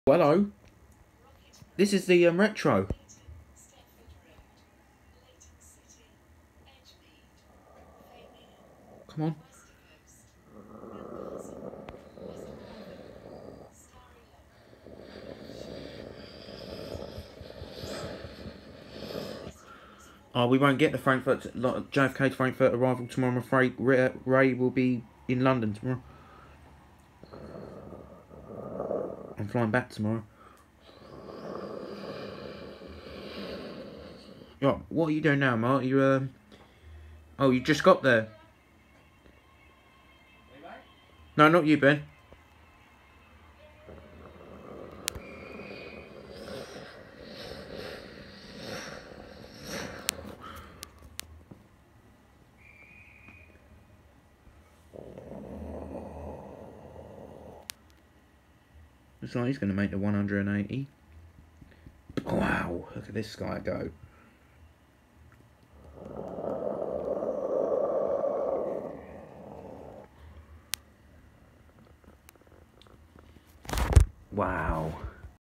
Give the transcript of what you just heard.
Hello. This is the retro. Come on. Oh, we won't get the Frankfurt, JFK to Frankfurt arrival tomorrow. I'm afraid Ray will be in London tomorrow. I'm flying back tomorrow. Yeah, what are you doing now, Mark? You Oh, you just got there. No, not you, Ben. Looks like he's going to make the 180. Wow, look at this guy go. Wow.